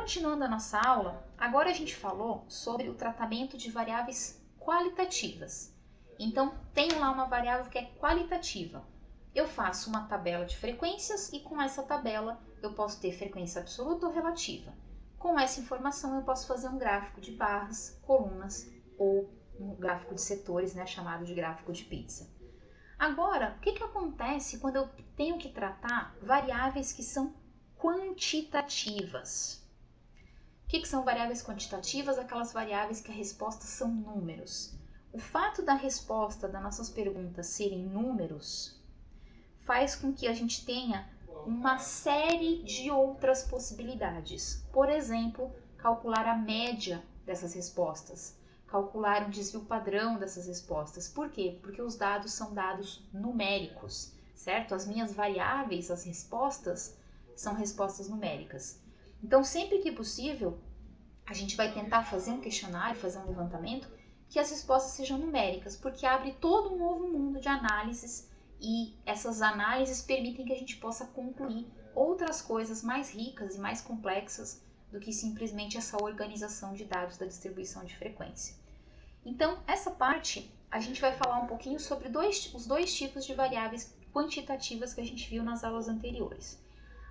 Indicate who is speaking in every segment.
Speaker 1: continuando a nossa aula, agora a gente falou sobre o tratamento de variáveis qualitativas. Então, tenho lá uma variável que é qualitativa. Eu faço uma tabela de frequências e com essa tabela eu posso ter frequência absoluta ou relativa. Com essa informação eu posso fazer um gráfico de barras, colunas ou um gráfico de setores, né, chamado de gráfico de pizza. Agora, o que acontece quando eu tenho que tratar variáveis que são quantitativas? O que são variáveis quantitativas? Aquelas variáveis que a resposta são números. O fato da resposta das nossas perguntas serem números faz com que a gente tenha uma série de outras possibilidades. Por exemplo, calcular a média dessas respostas, calcular um desvio padrão dessas respostas. Por quê? Porque os dados são dados numéricos, certo? As minhas variáveis, as respostas, são respostas numéricas. Então, sempre que possível, a gente vai tentar fazer um questionário, fazer um levantamento, que as respostas sejam numéricas, porque abre todo um novo mundo de análises e essas análises permitem que a gente possa concluir outras coisas mais ricas e mais complexas do que simplesmente essa organização de dados da distribuição de frequência. Então, essa parte, a gente vai falar um pouquinho sobre os dois tipos de variáveis quantitativas que a gente viu nas aulas anteriores.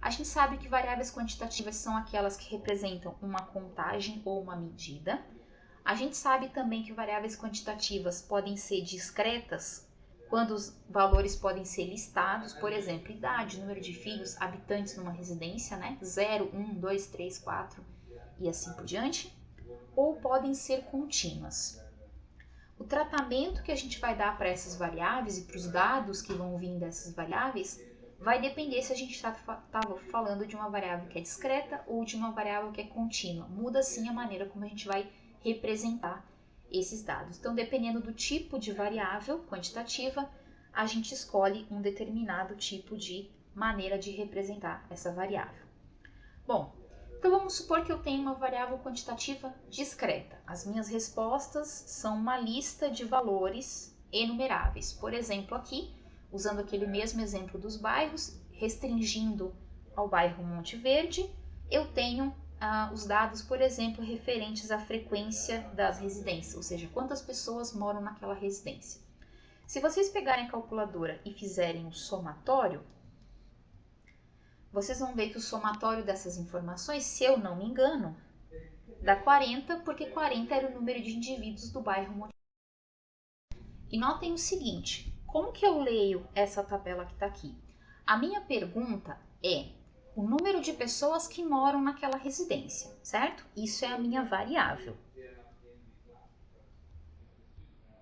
Speaker 1: A gente sabe que variáveis quantitativas são aquelas que representam uma contagem ou uma medida. A gente sabe também que variáveis quantitativas podem ser discretas, quando os valores podem ser listados, por exemplo, idade, número de filhos, habitantes numa residência, né? 0, 1, 2, 3, 4 e assim por diante, ou podem ser contínuas. O tratamento que a gente vai dar para essas variáveis e para os dados que vão vir dessas variáveis vai depender se a gente está falando de uma variável que é discreta ou de uma variável que é contínua. Muda sim a maneira como a gente vai representar esses dados. Então, dependendo do tipo de variável quantitativa, a gente escolhe um determinado tipo de maneira de representar essa variável. Bom, então vamos supor que eu tenho uma variável quantitativa discreta. As minhas respostas são uma lista de valores enumeráveis. Por exemplo, aqui, usando aquele mesmo exemplo dos bairros, restringindo ao bairro Monte Verde, eu tenho os dados, por exemplo, referentes à frequência das residências, ou seja, quantas pessoas moram naquela residência. Se vocês pegarem a calculadora e fizerem o somatório, vocês vão ver que o somatório dessas informações, se eu não me engano, dá 40, porque 40 era o número de indivíduos do bairro Monte Verde. E notem o seguinte, como que eu leio essa tabela que está aqui? A minha pergunta é o número de pessoas que moram naquela residência, certo? Isso é a minha variável.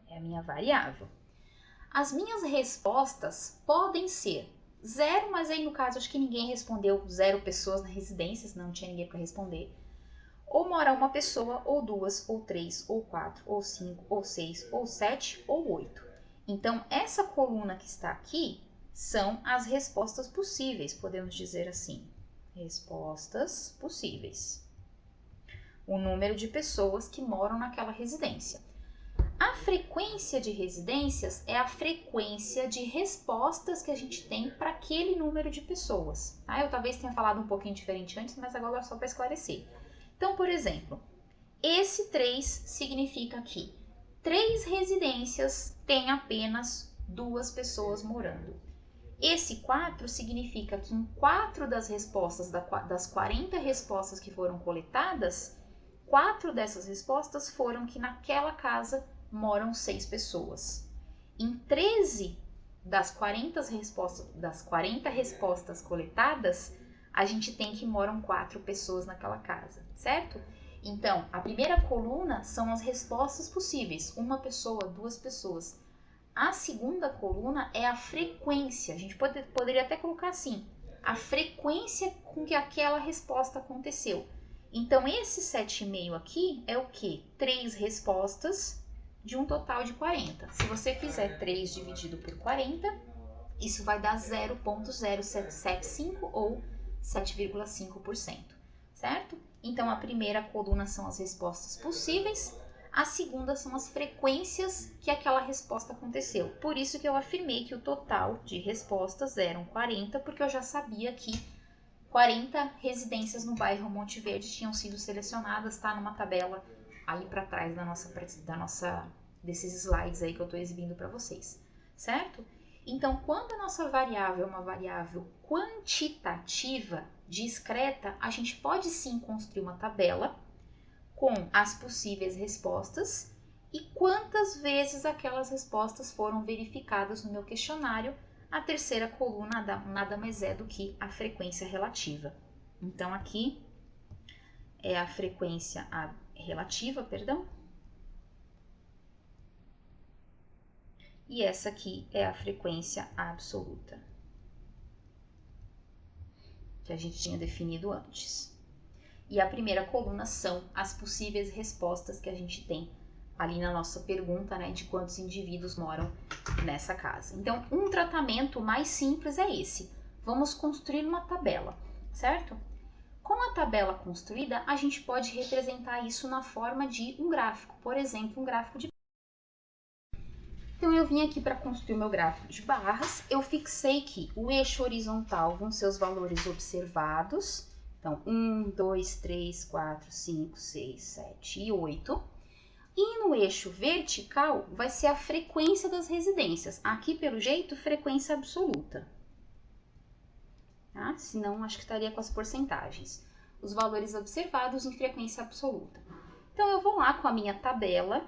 Speaker 1: É a minha variável. As minhas respostas podem ser 0, mas aí no caso acho que ninguém respondeu 0 pessoas na residência, senão não tinha ninguém para responder. Ou mora uma pessoa, ou 2, ou 3, ou 4, ou 5, ou 6, ou 7, ou 8. Então, essa coluna que está aqui são as respostas possíveis, podemos dizer assim. Respostas possíveis. O número de pessoas que moram naquela residência. A frequência de residências é a frequência de respostas que a gente tem para aquele número de pessoas. Tá? Eu talvez tenha falado um pouquinho diferente antes, mas agora só para esclarecer. Então, por exemplo, esse 3 significa que 3 residências têm apenas 2 pessoas morando. Esse 4 significa que em 4 das respostas, das 40 respostas que foram coletadas, 4 dessas respostas foram que naquela casa moram 6 pessoas. Em 13 das 40 respostas coletadas, a gente tem que moram 4 pessoas naquela casa, certo? Então, a primeira coluna são as respostas possíveis, 1 pessoa, 2 pessoas. A segunda coluna é a frequência, a gente poderia até colocar assim, a frequência com que aquela resposta aconteceu. Então, esse 7,5 aqui é o quê? 3 respostas de um total de 40. Se você fizer 3 dividido por 40, isso vai dar 0,0775 ou 7,5%, certo? Então, a primeira coluna são as respostas possíveis, a segunda são as frequências que aquela resposta aconteceu. Por isso que eu afirmei que o total de respostas eram 40, porque eu já sabia que 40 residências no bairro Monte Verde tinham sido selecionadas, tá numa tabela aí para trás desses slides aí que eu estou exibindo para vocês, certo? Então, quando a nossa variável é uma variável quantitativa, discreta, a gente pode sim construir uma tabela com as possíveis respostas e quantas vezes aquelas respostas foram verificadas no meu questionário. A terceira coluna nada mais é do que a frequência relativa. Então, aqui é a frequência relativa, perdão. E essa aqui é a frequência absoluta, que a gente tinha definido antes. E a primeira coluna são as possíveis respostas que a gente tem ali na nossa pergunta, né, de quantos indivíduos moram nessa casa. Então, um tratamento mais simples é esse. Vamos construir uma tabela, certo? Com a tabela construída, a gente pode representar isso na forma de um gráfico, por exemplo, um gráfico de... Então, eu vim aqui para construir o meu gráfico de barras, eu fixei que o eixo horizontal vão ser os valores observados, então 1, 2, 3, 4, 5, 6, 7 e 8. E no eixo vertical vai ser a frequência das residências, aqui pelo jeito frequência absoluta. Tá? Senão acho que estaria com as porcentagens. Os valores observados em frequência absoluta. Então eu vou lá com a minha tabela,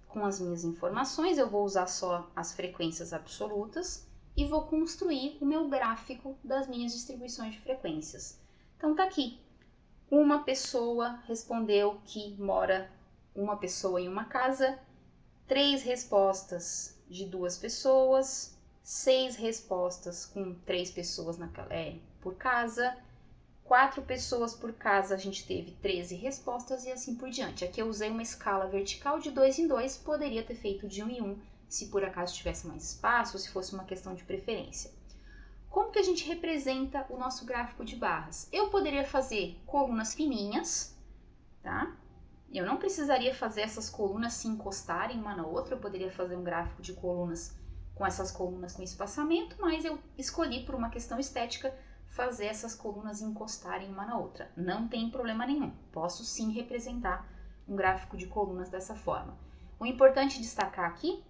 Speaker 1: com as minhas informações, eu vou usar só as frequências absolutas e vou construir o meu gráfico das minhas distribuições de frequências. Então tá aqui, uma pessoa respondeu que mora uma pessoa em uma casa, 3 respostas de 2 pessoas, 6 respostas com 3 pessoas por casa, 4 pessoas por casa, a gente teve 13 respostas e assim por diante. Aqui eu usei uma escala vertical de 2 em 2, poderia ter feito de 1 em 1, se por acaso tivesse mais espaço, ou se fosse uma questão de preferência. Como que a gente representa o nosso gráfico de barras? Eu poderia fazer colunas fininhas, tá? Eu não precisaria fazer essas colunas se encostarem uma na outra, eu poderia fazer um gráfico de colunas com essas colunas com espaçamento, mas eu escolhi por uma questão estética fazer essas colunas encostarem uma na outra. Não tem problema nenhum, posso sim representar um gráfico de colunas dessa forma. O importante destacar aqui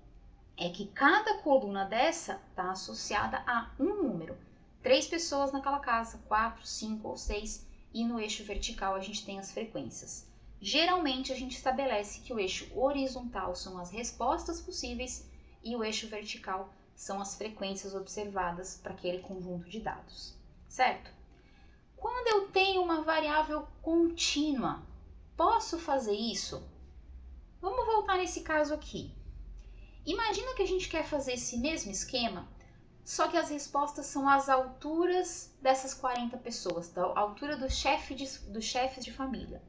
Speaker 1: é que cada coluna dessa está associada a um número. 3 pessoas naquela casa, 4, 5 ou 6, e no eixo vertical a gente tem as frequências. Geralmente a gente estabelece que o eixo horizontal são as respostas possíveis e o eixo vertical são as frequências observadas para aquele conjunto de dados, certo? Quando eu tenho uma variável contínua, posso fazer isso? Vamos voltar nesse caso aqui. Imagina que a gente quer fazer esse mesmo esquema, só que as respostas são as alturas dessas 40 pessoas, da altura dos chefes de família.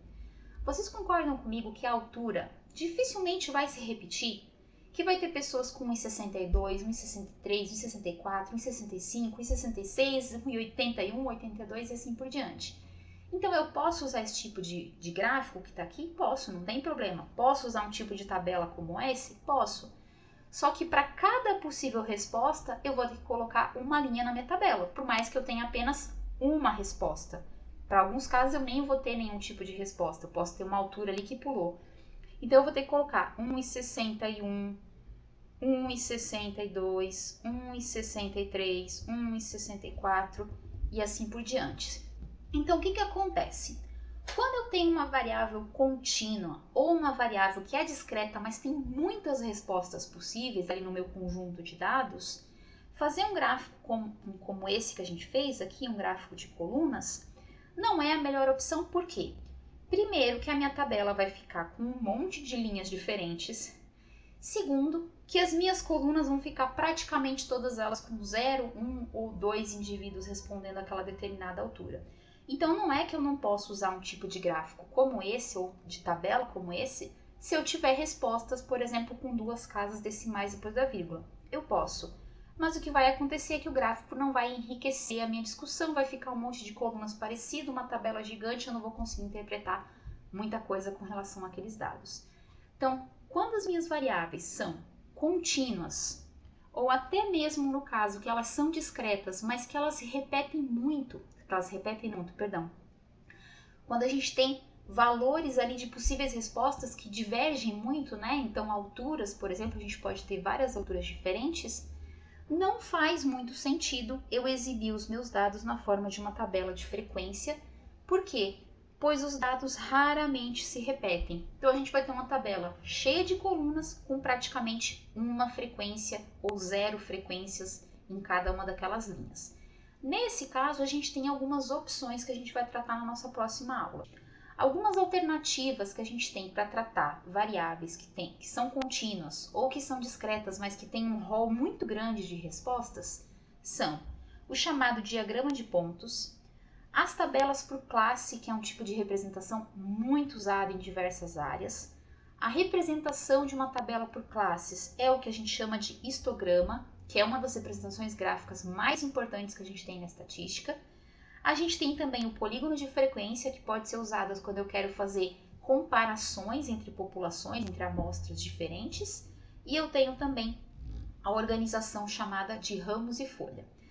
Speaker 1: Vocês concordam comigo que a altura dificilmente vai se repetir? Que vai ter pessoas com 1,62, 1,63, 1,64, 1,65, 1,66, 1,81, 1,82 e assim por diante. Então eu posso usar esse tipo de gráfico que está aqui? Posso, não tem problema. Posso usar um tipo de tabela como esse? Posso. Só que para cada possível resposta eu vou ter que colocar uma linha na minha tabela, por mais que eu tenha apenas uma resposta. Para alguns casos eu nem vou ter nenhum tipo de resposta, eu posso ter uma altura ali que pulou. Então eu vou ter que colocar 1,61, 1,62, 1,63, 1,64 e assim por diante. Então o que acontece? Quando eu tenho uma variável contínua ou uma variável que é discreta, mas tem muitas respostas possíveis ali no meu conjunto de dados, fazer um gráfico como esse que a gente fez aqui, um gráfico de colunas, não é a melhor opção. Por quê? Primeiro, que a minha tabela vai ficar com um monte de linhas diferentes. Segundo, que as minhas colunas vão ficar praticamente todas elas com 0, 1 ou 2 indivíduos respondendo àquela determinada altura. Então não é que eu não posso usar um tipo de gráfico como esse ou de tabela como esse se eu tiver respostas, por exemplo, com 2 casas decimais depois da vírgula. Eu posso. Mas o que vai acontecer é que o gráfico não vai enriquecer a minha discussão, vai ficar um monte de colunas parecido, uma tabela gigante, eu não vou conseguir interpretar muita coisa com relação àqueles dados. Então, quando as minhas variáveis são contínuas, ou até mesmo no caso que elas são discretas, mas que elas se repetem muito, que elas repetem muito, perdão. Quando a gente tem valores ali de possíveis respostas que divergem muito, né? Então, alturas, por exemplo, a gente pode ter várias alturas diferentes. Não faz muito sentido eu exibir os meus dados na forma de uma tabela de frequência. Por quê? Pois os dados raramente se repetem. Então, a gente vai ter uma tabela cheia de colunas com praticamente uma frequência ou 0 frequências em cada uma daquelas linhas. Nesse caso, a gente tem algumas opções que a gente vai tratar na nossa próxima aula. Algumas alternativas que a gente tem para tratar variáveis que são contínuas ou que são discretas, mas que têm um rol muito grande de respostas, são o chamado diagrama de pontos, as tabelas por classe, que é um tipo de representação muito usado em diversas áreas. A representação de uma tabela por classes é o que a gente chama de histograma, que é uma das representações gráficas mais importantes que a gente tem na estatística. A gente tem também o polígono de frequência, que pode ser usado quando eu quero fazer comparações entre populações, entre amostras diferentes. E eu tenho também a organização chamada de ramos e folha.